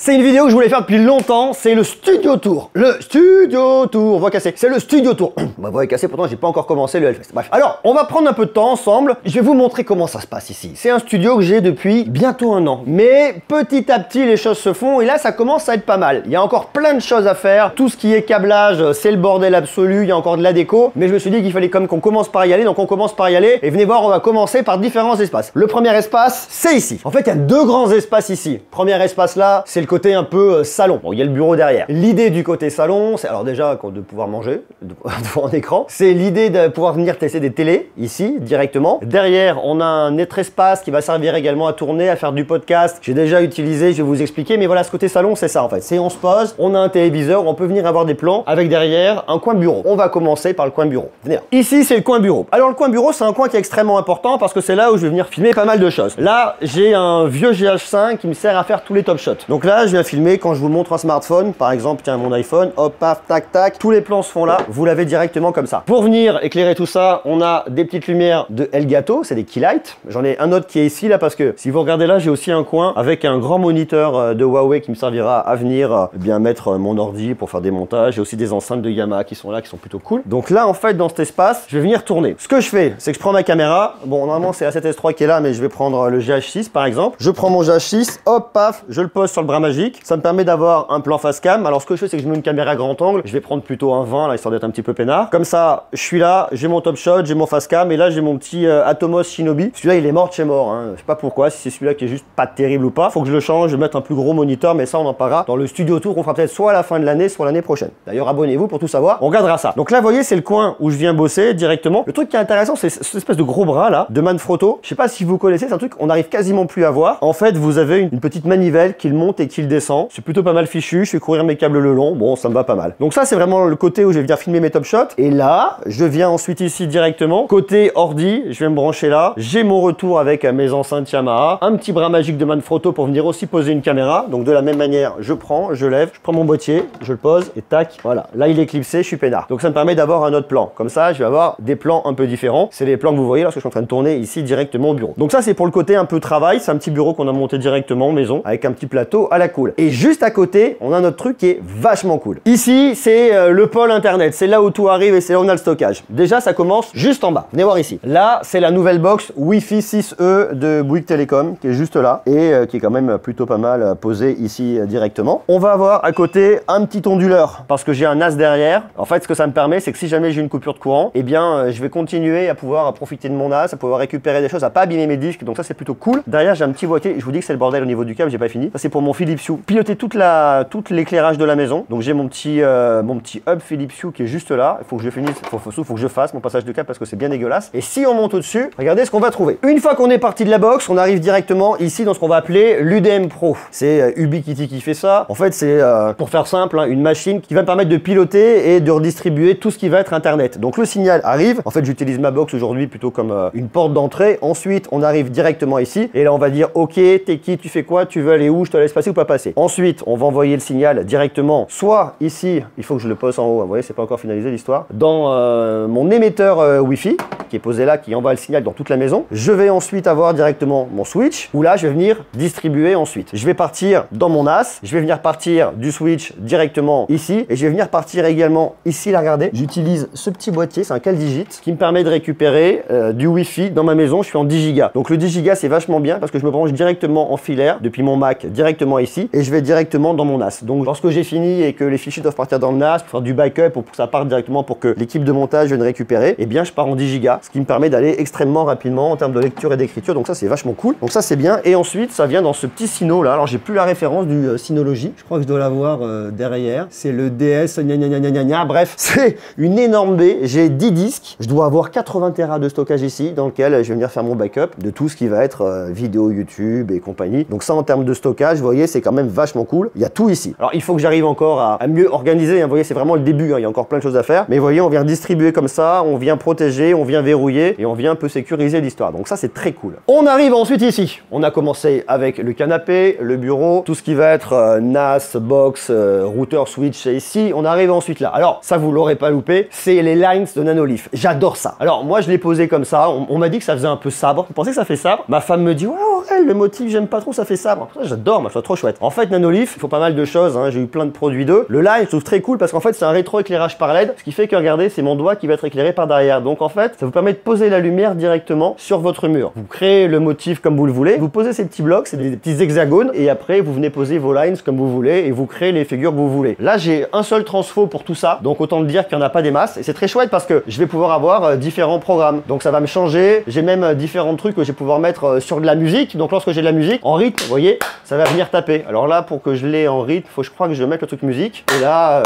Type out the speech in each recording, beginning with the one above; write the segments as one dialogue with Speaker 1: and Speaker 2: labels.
Speaker 1: C'est une vidéo que je voulais faire depuis longtemps, c'est le studio tour. Le studio tour, voix cassée. C'est le studio tour. Ma voix est cassée, pourtant j'ai pas encore commencé le Hellfest. Bref. Alors, on va prendre un peu de temps ensemble. Je vais vous montrer comment ça se passe ici. C'est un studio que j'ai depuis bientôt un an. Mais petit à petit, les choses se font et là, ça commence à être pas mal. Il y a encore plein de choses à faire. Tout ce qui est câblage, c'est le bordel absolu. Il y a encore de la déco. Mais je me suis dit qu'il fallait comme qu'on commence par y aller. Donc on commence par y aller. Et venez voir, on va commencer par différents espaces. Le premier espace, c'est ici. En fait, il y a deux grands espaces ici. Premier espace là, c'est le côté un peu salon. Bon, il y a le bureau derrière. L'idée du côté salon, c'est alors déjà de pouvoir manger devant un écran. C'est l'idée de pouvoir venir tester des télés ici directement. Derrière, on a un autre espace qui va servir également à tourner, à faire du podcast. J'ai déjà utilisé, je vais vous expliquer. Mais voilà, ce côté salon, c'est ça en fait. C'est on se pose, on a un téléviseur, on peut venir avoir des plans avec derrière un coin bureau. On va commencer par le coin bureau. Venez là. Ici, c'est le coin bureau. Alors le coin bureau, c'est un coin qui est extrêmement important parce que c'est là où je vais venir filmer pas mal de choses. Là, j'ai un vieux GH5 qui me sert à faire tous les top shots. Donc là, je viens filmer quand je vous montre un smartphone, par exemple, tiens, mon iPhone, hop, paf, tac, tac, tous les plans se font là, vous l'avez directement comme ça. Pour venir éclairer tout ça, on a des petites lumières de Elgato, c'est des keylights. J'en ai un autre qui est ici, là, parce que si vous regardez là, j'ai aussi un coin avec un grand moniteur de Huawei qui me servira à venir bien mettre mon ordi pour faire des montages. J'ai aussi des enceintes de Yamaha qui sont là, qui sont plutôt cool. Donc là, en fait, dans cet espace, je vais venir tourner. Ce que je fais, c'est que je prends ma caméra. Bon, normalement, c'est la 7S3 qui est là, mais je vais prendre le GH6, par exemple. Je prends mon GH6, hop, paf, je le pose sur le bras magique. Ça me permet d'avoir un plan face cam. Alors ce que je fais, c'est que je mets une caméra grand angle. Je vais prendre plutôt un 20 là, histoire d'être un petit peu peinard. Comme ça, je suis là, j'ai mon top shot, j'ai mon face cam et là j'ai mon petit Atomos Shinobi. Celui-là, il est mort de chez mort. Hein. Je sais pas pourquoi, si c'est celui-là qui est juste pas terrible ou pas. Faut que je le change, je vais mettre un plus gros moniteur, mais ça on en parlera dans le studio tour qu'on fera peut-être soit à la fin de l'année, soit l'année prochaine. D'ailleurs, abonnez-vous pour tout savoir. On regardera ça. Donc là, vous voyez, c'est le coin où je viens bosser directement. Le truc qui est intéressant, c'est cette espèce de gros bras là, de Manfrotto. Je sais pas si vous connaissez, c'est un truc qu'on arrive quasiment plus à voir. En fait, vous avez une petite manivelle qui le monte et qui le descend. C'est plutôt pas mal fichu, je fais courir mes câbles le long, bon ça me va pas mal. Donc ça c'est vraiment le côté où je vais venir filmer mes top shots. Et là, je viens ensuite ici directement, côté ordi, je vais me brancher là. J'ai mon retour avec mes enceintes Yamaha, un petit bras magique de Manfrotto pour venir aussi poser une caméra. Donc de la même manière, je prends, je lève, je prends mon boîtier, je le pose et tac, voilà. Là il est clipsé, je suis peinard. Donc ça me permet d'avoir un autre plan. Comme ça, je vais avoir des plans un peu différents. C'est les plans que vous voyez lorsque je suis en train de tourner ici directement au bureau. Donc ça c'est pour le côté un peu travail, c'est un petit bureau qu'on a monté directement maison avec un petit plateau à la cool. Et juste à côté, on a notre truc qui est vachement cool. Ici, c'est le pôle internet. C'est là où tout arrive et c'est là où on a le stockage. Déjà, ça commence juste en bas. Venez voir ici. Là, c'est la nouvelle box Wi-Fi 6E de Bouygues Telecom qui est juste là et qui est quand même plutôt pas mal posée ici directement. On va avoir à côté un petit onduleur parce que j'ai un NAS derrière. En fait, ce que ça me permet, c'est que si jamais j'ai une coupure de courant, eh bien, je vais continuer à pouvoir profiter de mon NAS, à pouvoir récupérer des choses, à pas abîmer mes disques. Donc ça, c'est plutôt cool. Derrière, j'ai un petit boîtier. Je vous dis que c'est le bordel au niveau du câble, j'ai pas fini. Ça, c'est pour mon Philips Hue. Piloter toute l'éclairage de la maison. Donc j'ai mon petit hub Philips Hue qui est juste là. Il faut que je finisse, faut que je fasse mon passage de câble parce que c'est bien dégueulasse. Et si on monte au-dessus, regardez ce qu'on va trouver. Une fois qu'on est parti de la box, on arrive directement ici dans ce qu'on va appeler l'UDM Pro. C'est Ubiquiti qui fait ça. En fait, c'est pour faire simple, hein, une machine qui va me permettre de piloter et de redistribuer tout ce qui va être internet. Donc le signal arrive. En fait, j'utilise ma box aujourd'hui plutôt comme une porte d'entrée. Ensuite, on arrive directement ici et là on va dire OK, t'es qui, tu fais quoi, tu veux aller où, je te laisse passer ou pas passer. Ensuite, on va envoyer le signal directement soit ici, il faut que je le pose en haut, vous voyez, c'est pas encore finalisé l'histoire, dans mon émetteur Wi-Fi qui est posé là, qui envoie le signal dans toute la maison. Je vais ensuite avoir directement mon switch où là je vais venir distribuer ensuite. Je vais partir dans mon NAS, je vais venir partir du switch directement ici et je vais venir partir également ici, là regardez, j'utilise ce petit boîtier, c'est un CalDigit qui me permet de récupérer du Wi-Fi dans ma maison. Je suis en 10 Go. Donc le 10 Go c'est vachement bien parce que je me branche directement en filaire depuis mon Mac directement ici et je vais directement dans mon NAS. Donc lorsque j'ai fini et que les fichiers doivent partir dans le NAS pour faire du backup ou pour que ça parte directement pour que l'équipe de montage vienne récupérer, eh bien je pars en 10 Go, ce qui me permet d'aller extrêmement rapidement en termes de lecture et d'écriture. Donc ça c'est vachement cool. Donc ça c'est bien. Et ensuite ça vient dans ce petit Sino là. Alors j'ai plus la référence du Synology. Je crois que je dois l'avoir derrière. C'est le DS gna gna gna gna gna gna. Bref, c'est une énorme baie. J'ai 10 disques. Je dois avoir 80 Tera de stockage ici dans lequel je vais venir faire mon backup de tout ce qui va être vidéo YouTube et compagnie. Donc ça en termes de stockage, vous voyez, c'est quand même vachement cool. Il y a tout ici. Alors il faut que j'arrive encore à mieux organiser. Hein. Vous voyez, c'est vraiment le début. Hein. Il y a encore plein de choses à faire. Mais vous voyez, on vient distribuer comme ça, on vient protéger, on vient verrouiller et on vient un peu sécuriser l'histoire. Donc ça, c'est très cool. On arrive ensuite ici. On a commencé avec le canapé, le bureau, tout ce qui va être NAS, box, routeur, switch, c'est ici. On arrive ensuite là. Alors, ça, vous l'aurez pas loupé, c'est les lines de Nanolith. J'adore ça. Alors, moi, je l'ai posé comme ça. On m'a dit que ça faisait un peu sabre. Vous pensez que ça fait sabre? Ma femme me dit, ouais, Aurel, le motif, j'aime pas trop, ça fait sabre. J'adore, moi, je trouve trop chouette. En fait, Nanolith, il faut pas mal de choses. Hein. J'ai eu plein de produits d'eux. Le line, je trouve très cool parce qu'en fait, c'est un rétro-éclairage par LED. Ce qui fait que, regardez, c'est mon doigt qui va être éclairé par derrière. Donc, en fait, ça vous permet de poser la lumière directement sur votre mur. Vous créez le motif comme vous le voulez. Vous posez ces petits blocs, c'est des petits hexagones. Et après, vous venez poser vos lines comme vous voulez et vous créez les figures que vous voulez. Là, j'ai un seul transfo pour tout ça. Donc, autant dire qu'il n'y en a pas des masses. Et c'est très chouette parce que je vais pouvoir avoir différents programmes. Donc, ça va me changer. J'ai même différents trucs que je vais pouvoir mettre sur de la musique. Donc, lorsque j'ai de la musique, en rythme, vous voyez, ça va venir taper. Alors là, pour que je l'ai en rythme, je crois que je vais mettre le truc musique. Et là,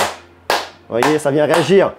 Speaker 1: vous voyez, ça vient réagir.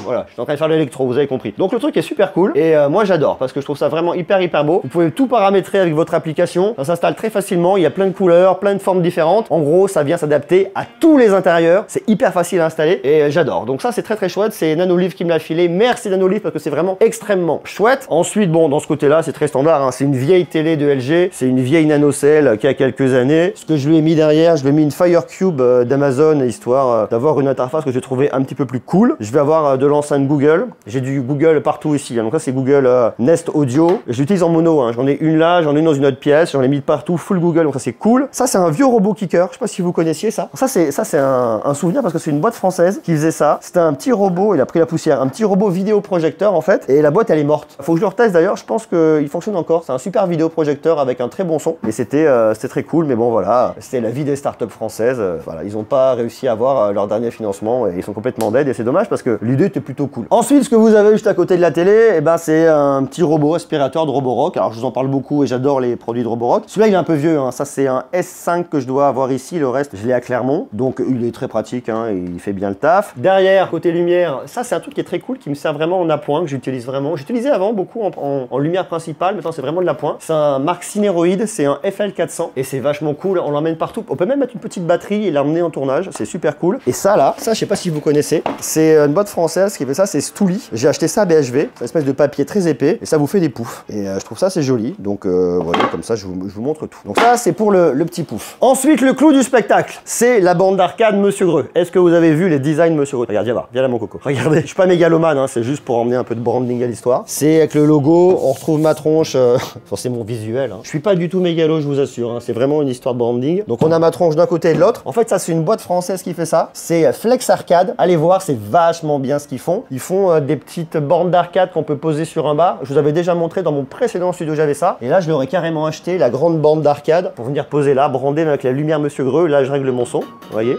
Speaker 1: Voilà, je suis en train de faire l'électro, vous avez compris. Donc le truc est super cool et moi j'adore parce que je trouve ça vraiment hyper beau. Vous pouvez tout paramétrer avec votre application, ça s'installe très facilement, il y a plein de couleurs, plein de formes différentes. En gros, ça vient s'adapter à tous les intérieurs, c'est hyper facile à installer et j'adore. Donc ça c'est très chouette, c'est Nanolith qui me l'a filé. Merci Nanolith parce que c'est vraiment extrêmement chouette. Ensuite, bon, dans ce côté-là, c'est très standard, hein. C'est une vieille télé de LG, c'est une vieille NanoCell qui a quelques années. Ce que je lui ai mis derrière, je lui ai mis une Firecube d'Amazon histoire d'avoir une interface que j'ai trouvé un petit peu plus cool. Je vais avoir de l'enceinte Google. J'ai du Google partout ici. Donc ça, c'est Google Nest Audio. Je l'utilise en mono. Hein. J'en ai une là, j'en ai une dans une autre pièce. J'en ai mis partout, full Google. Donc ça, c'est cool. Ça, c'est un vieux robot kicker. Je sais pas si vous connaissiez ça. Ça, c'est un souvenir parce que c'est une boîte française qui faisait ça. C'était un petit robot. Il a pris la poussière. Un petit robot vidéoprojecteur en fait. Et la boîte, elle est morte. Faut que je le reteste d'ailleurs. Je pense qu'il fonctionne encore. C'est un super vidéoprojecteur avec un très bon son. Et c'était très cool. Mais bon, voilà. C'était la vie des startups françaises. Voilà. Ils n'ont pas réussi à avoir leur dernier financement et ils sont complètement dead. Et c'est dommage parce que l'idée était plutôt cool. Ensuite, ce que vous avez juste à côté de la télé, eh ben, c'est un petit robot aspirateur de Roborock. Alors, je vous en parle beaucoup et j'adore les produits de Roborock. Celui-là, il est un peu vieux. Hein. Ça, c'est un S5 que je dois avoir ici. Le reste, je l'ai à Clermont. Donc, il est très pratique. Hein, et il fait bien le taf. Derrière, côté lumière, ça, c'est un truc qui est très cool, qui me sert vraiment en appoint, que j'utilise vraiment. J'utilisais avant beaucoup en lumière principale. Maintenant, c'est vraiment de l'appoint. C'est un Mark Cineroid. C'est un FL400. Et c'est vachement cool. On l'emmène partout. On peut même mettre une petite batterie et l'emmener en tournage. C'est super cool. Et ça, là, ça, je sais pas si vous connaissez. C'est une boîte française qui fait ça. C'est Stouli. J'ai acheté ça à BHV, c'est une espèce de papier très épais et ça vous fait des poufs. Et je trouve ça c'est joli, donc voilà, comme ça je vous montre tout. Donc ça c'est pour le petit pouf. Ensuite le clou du spectacle, c'est la bande d'arcade Monsieur Greux. Est-ce que vous avez vu les designs Monsieur Greux? Regarde, viens voir, viens là mon coco. Regardez, je suis pas mégalomane, hein, c'est juste pour emmener un peu de branding à l'histoire. C'est avec le logo, on retrouve ma tronche, c'est mon visuel. Hein. Je suis pas du tout mégalo, je vous assure, hein. C'est vraiment une histoire de branding. Donc on a ma tronche d'un côté et de l'autre. En fait ça c'est une boîte française qui fait ça, c'est Flex Arcade. Allez voir, c'est vachement bien ce qu'ils font. Ils font des petites bornes d'arcade qu'on peut poser sur un bar. Je vous avais déjà montré dans mon précédent studio, j'avais ça. Et là, je l'aurais carrément acheté, la grande borne d'arcade, pour venir poser là, brandée avec la lumière Monsieur Greux. Là, je règle mon son, vous voyez.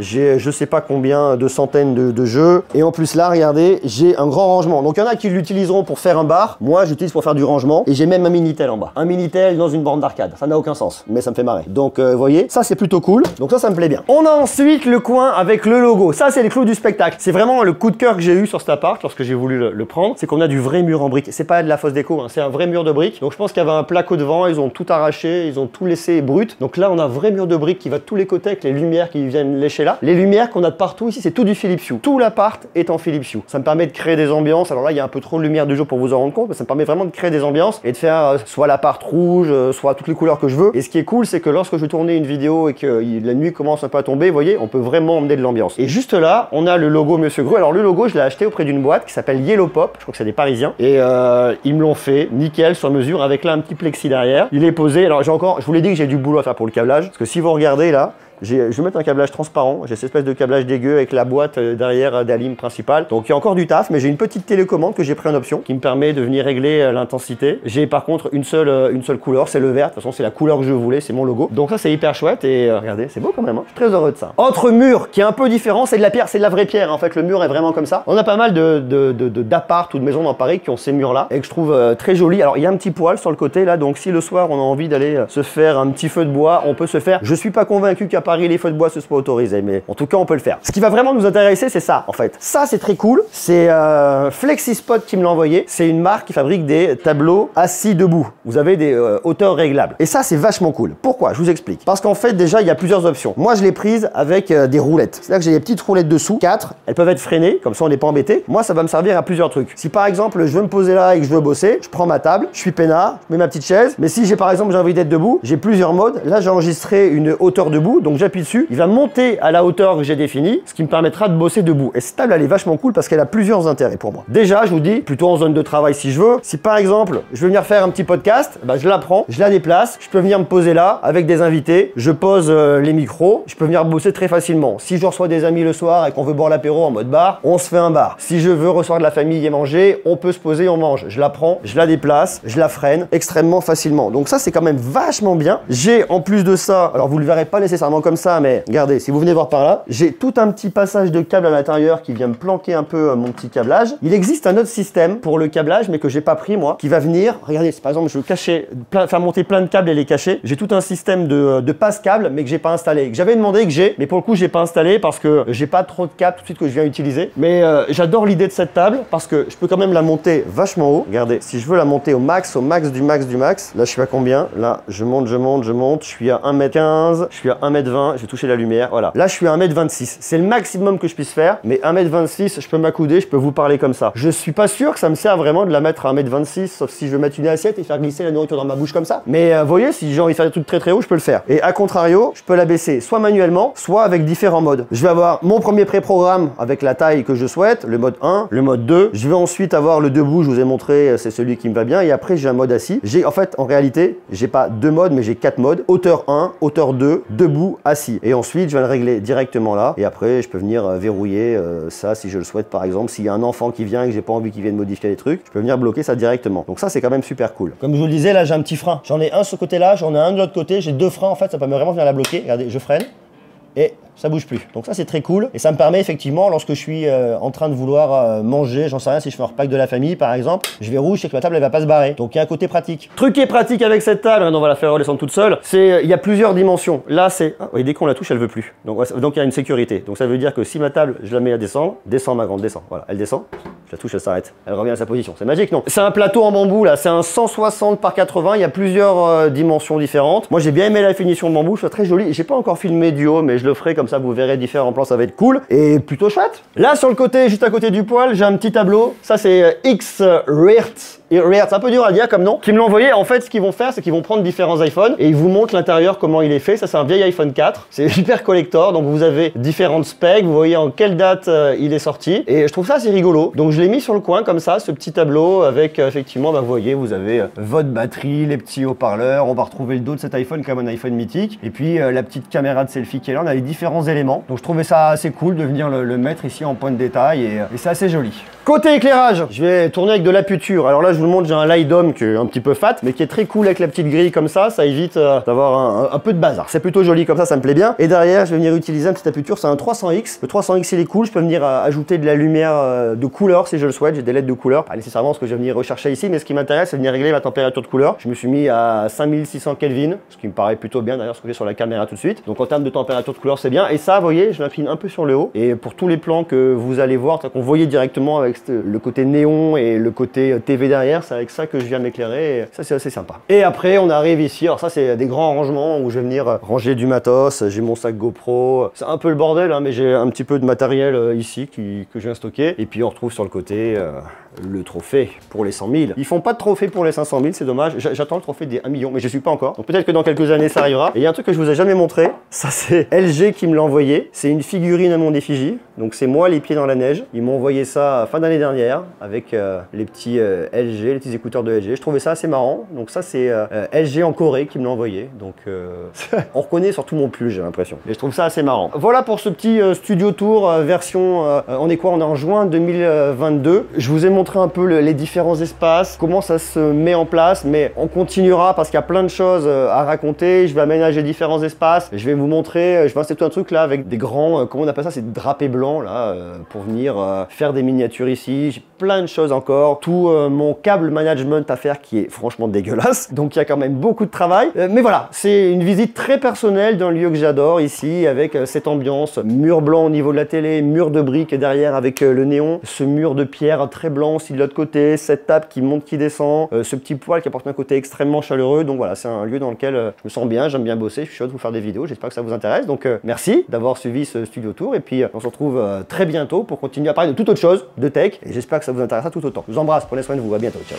Speaker 1: J'ai je sais pas combien de centaines de jeux. Et en plus là, regardez, j'ai un grand rangement. Donc il y en a qui l'utiliseront pour faire un bar. Moi, j'utilise pour faire du rangement. Et j'ai même un Minitel en bas. Un Minitel dans une borne d'arcade. Ça n'a aucun sens, mais ça me fait marrer. Donc vous voyez, ça c'est plutôt cool. Donc ça me plaît bien. On a ensuite le coin avec le logo. Ça, c'est les clous du spectacle. C'est vraiment le coup de cœur que j'ai eu sur cet appart lorsque j'ai voulu le prendre. C'est qu'on a du vrai mur en briques. C'est pas de la fausse déco, hein. C'est un vrai mur de briques. Donc je pense qu'il y avait un placo devant. Ils ont tout arraché. Ils ont tout laissé brut. Donc là, on a un vrai mur de briques qui va de tous les côtés avec les lumières qui viennent lécher là. Les lumières qu'on a de partout ici, c'est tout du Philips Hue. Tout l'appart est en Philips Hue. Ça me permet de créer des ambiances. Alors là, il y a un peu trop de lumière du jour pour vous en rendre compte, mais ça me permet vraiment de créer des ambiances et de faire soit l'appart rouge, soit toutes les couleurs que je veux. Et ce qui est cool, c'est que lorsque je tournais une vidéo et que la nuit commence un peu à tomber, vous voyez, on peut vraiment emmener de l'ambiance. Et juste là, on a le logo Monsieur Greux. Alors le logo, je l'ai acheté auprès d'une boîte qui s'appelle Yellow Pop. Je crois que c'est des Parisiens. Et ils me l'ont fait nickel sur mesure avec là un petit plexi derrière. Il est posé. Alors je vous l'ai dit que j'ai du boulot à faire pour le câblage. Parce que si vous regardez là, je vais mettre un câblage transparent, j'ai cette espèce de câblage dégueu avec la boîte derrière d'Alim principale. Donc il y a encore du taf, mais j'ai une petite télécommande que j'ai pris en option qui me permet de venir régler l'intensité. J'ai par contre une seule couleur, c'est le vert. De toute façon, c'est la couleur que je voulais, c'est mon logo. Donc ça, c'est hyper chouette et regardez, c'est beau quand même. Hein. Je suis très heureux de ça. Autre mur qui est un peu différent, c'est de la pierre, c'est de la vraie pierre. En fait, le mur est vraiment comme ça. On a pas mal d'appart ou de maisons dans Paris qui ont ces murs-là et que je trouve très jolis. Alors il y a un petit poêle sur le côté là, donc si le soir on a envie d'aller se faire un petit feu de bois, on peut se faire. Je suis pas convaincu qu'à Paris, les feux de bois ce soit autorisé, mais en tout cas, on peut le faire. Ce qui va vraiment nous intéresser, c'est ça, en fait. Ça, c'est très cool. C'est FlexiSpot qui me l'a envoyé. C'est une marque qui fabrique des tableaux assis debout. Vous avez des hauteurs réglables. Et ça, c'est vachement cool. Pourquoi? Je vous explique. Parce qu'en fait, déjà, il y a plusieurs options. Moi, je l'ai prise avec des roulettes. C'est-à-dire que j'ai des petites roulettes dessous, 4. Elles peuvent être freinées, comme ça, on n'est pas embêté. Moi, ça va me servir à plusieurs trucs. Si par exemple, je veux me poser là et que je veux bosser, je prends ma table, je suis peinard, je mets ma petite chaise. Mais si j'ai par exemple, j'ai envie d'être debout, j'ai plusieurs modes. Là, j'ai enregistré une hauteur debout, donc j'appuie dessus. Il va monter à la hauteur que j'ai définie, ce qui me permettra de bosser debout. Et cette table, elle est vachement cool parce qu'elle a plusieurs intérêts pour moi. Déjà, je vous dis, plutôt en zone de travail si je veux. Si par exemple, je veux venir faire un petit podcast, bah, je la prends, je la déplace, je peux venir me poser là avec des invités, je pose les micros, je peux venir bosser très facilement. Si je reçois des amis le soir et qu'on veut boire l'apéro en mode bar, on se fait un bar. Si je veux recevoir de la famille et manger, on peut se poser, on mange. Je la prends, je la déplace, je la freine extrêmement facilement. Donc ça, c'est quand même vachement bien. J'ai en plus de ça, alors vous le verrez pas nécessairement comme ça, mais regardez, si vous venez voir par là, j'ai tout un petit passage de câble à l'intérieur qui vient me planquer un peu mon petit câblage. Il existe un autre système pour le câblage, mais que j'ai pas pris moi, qui va venir, regardez, par exemple, je veux cacher, faire monter plein de câbles et les cacher. J'ai tout un système de passe-câble, mais que j'ai pas installé. Que j'avais demandé que j'ai, mais pour le coup, j'ai pas installé parce que j'ai pas trop de câbles tout de suite que je viens utiliser. Mais j'adore l'idée de cette table parce que je peux quand même la monter vachement haut. Regardez, si je veux la monter au max du max, là je suis à combien? Là, je monte, je suis à 1m15, je suis à 1m20, je vais toucher la lumière, voilà. Là, je suis à 1m26. C'est le maximum que je puisse faire, mais 1m26, je peux m'accouder, je peux vous parler comme ça. Je suis pas sûr que ça me sert vraiment de la mettre à 1m26, sauf si je veux mettre une assiette et faire glisser la nourriture dans ma bouche comme ça. Mais vous voyez, si j'ai envie de faire des trucs très haut, je peux le faire. Et à contrario, je peux la baisser soit manuellement, soit avec différents modes. Je vais avoir mon premier pré-programme avec la taille que je souhaite, le mode 1, le mode 2. Je vais ensuite avoir le debout, je vous ai montré, c'est celui qui me va bien. Et après, j'ai un mode assis. En fait, en réalité, j'ai pas 2 modes, mais j'ai 4 modes. Hauteur 1, hauteur 2, debout, assis. Et ensuite, je vais le régler directement là. Et après, je peux venir verrouiller ça si je le souhaite, par exemple. S'il y a un enfant qui vient et que j'ai pas envie qu'il vienne modifier les trucs, je peux venir bloquer ça directement. Donc ça, c'est quand même super cool. Comme je vous le disais, là, j'ai un petit frein. J'en ai un de ce côté-là, j'en ai un de l'autre côté. J'ai 2 freins, en fait, ça permet vraiment de venir la bloquer. Regardez, je freine. Et ça bouge plus. Donc ça, c'est très cool. Et ça me permet effectivement, lorsque je suis en train de vouloir manger, j'en sais rien, si je fais un repas de la famille par exemple, je vais rouge et que ma table elle va pas se barrer. Donc il y a un côté pratique. Truc qui est pratique avec cette table, on va la faire redescendre toute seule, c'est il y a plusieurs dimensions. Là, c'est... et dès qu'on la touche, elle veut plus. Donc il y a une sécurité. Donc ça veut dire que si ma table, je la mets à descendre, descends ma grande, descends. Voilà, elle descend. Je la touche, elle s'arrête. Elle revient à sa position. C'est magique, non? C'est un plateau en bambou là, c'est un 160 par 80. Il y a plusieurs dimensions différentes. Moi, j'ai bien aimé la finition de bambou, c'est très joli. J'ai pas encore filmé du haut, mais je le ferai comme ça, vous verrez différents plans, ça va être cool et plutôt chouette. Là, sur le côté, juste à côté du poêle, j'ai un petit tableau. Ça, c'est X-Reert. C'est un peu dur à dire comme nom. Qui me l'ont envoyé. En fait, ce qu'ils vont faire, c'est qu'ils vont prendre différents iPhones et ils vous montrent l'intérieur, comment il est fait. Ça, c'est un vieil iPhone 4. C'est super collector. Donc, vous avez différentes specs. Vous voyez en quelle date il est sorti. Et je trouve ça assez rigolo. Donc, je l'ai mis sur le coin comme ça, ce petit tableau avec effectivement, bah, vous voyez, vous avez votre batterie, les petits haut-parleurs. On va retrouver le dos de cet iPhone comme un iPhone mythique. Et puis, la petite caméra de selfie qui est là. On a les différents éléments. Donc, je trouvais ça assez cool de venir le mettre ici en point de détail et c'est assez joli. Côté éclairage, je vais tourner avec de la puture. Alors là, je vous le montre, j'ai un Lidom qui est un petit peu fat, mais qui est très cool avec la petite grille comme ça. Ça évite d'avoir un peu de bazar. C'est plutôt joli comme ça me plaît bien. Et derrière, je vais venir utiliser un petit aputure, c'est un 300X. Le 300X, il est cool. Je peux venir ajouter de la lumière de couleur si je le souhaite. J'ai des LED de couleur. Pas nécessairement ce que je vais venir rechercher ici, mais ce qui m'intéresse, c'est venir régler ma température de couleur. Je me suis mis à 5600 Kelvin, ce qui me paraît plutôt bien d'ailleurs, ce que j'ai sur la caméra tout de suite. Donc en termes de température de couleur, c'est bien. Et ça, vous voyez, je l'incline un peu sur le haut. Et pour tous les plans que vous allez voir, qu'on voyait directement avec le côté néon et le côté TV derrière, c'est avec ça que je viens m'éclairer. Ça, c'est assez sympa. Et après, on arrive ici. Alors ça, c'est des grands rangements où je vais venir ranger du matos. J'ai mon sac GoPro. C'est un peu le bordel, hein, mais j'ai un petit peu de matériel ici que je viens stocker. Et puis on retrouve sur le côté le trophée pour les 100 000. Ils font pas de trophée pour les 500 000, c'est dommage. J'attends le trophée des 1 million, mais je suis pas encore. Donc peut-être que dans quelques années, ça arrivera. Et il y a un truc que je vous ai jamais montré. Ça, c'est LG qui me l'a envoyé. C'est une figurine à mon effigie. Donc c'est moi les pieds dans la neige. Ils m'ont envoyé ça fin d'année dernière avec les petits LG, les petits écouteurs de LG. Je trouvais ça assez marrant. Donc ça, c'est LG en Corée qui me l'a envoyé. Donc on reconnaît surtout mon pull, j'ai l'impression. Et je trouve ça assez marrant. Voilà pour ce petit studio tour version... on est quoi? On est en juin 2022. Je vous ai montré montrer un peu les différents espaces, comment ça se met en place, mais on continuera parce qu'il y a plein de choses à raconter. Je vais aménager différents espaces, je vais vous montrer, je vais installer tout un truc là avec des grands, comment on appelle ça, c'est des drapés blancs là, pour venir faire des miniatures ici. J'ai plein de choses encore, tout mon câble management à faire qui est franchement dégueulasse, donc il y a quand même beaucoup de travail. Mais voilà, c'est une visite très personnelle d'un lieu que j'adore ici, avec cette ambiance, mur blanc au niveau de la télé, mur de briques derrière avec le néon, ce mur de pierre très blanc aussi de l'autre côté, cette table qui monte, qui descend, ce petit poêle qui apporte un côté extrêmement chaleureux. Donc voilà, c'est un lieu dans lequel je me sens bien, j'aime bien bosser, je suis chaud de vous faire des vidéos, j'espère que ça vous intéresse. Donc merci d'avoir suivi ce studio tour, et puis on se retrouve très bientôt pour continuer à parler de toute autre chose, de tech, et j'espère que ça vous intéressera tout autant. Je vous embrasse, prenez soin de vous, à bientôt, ciao.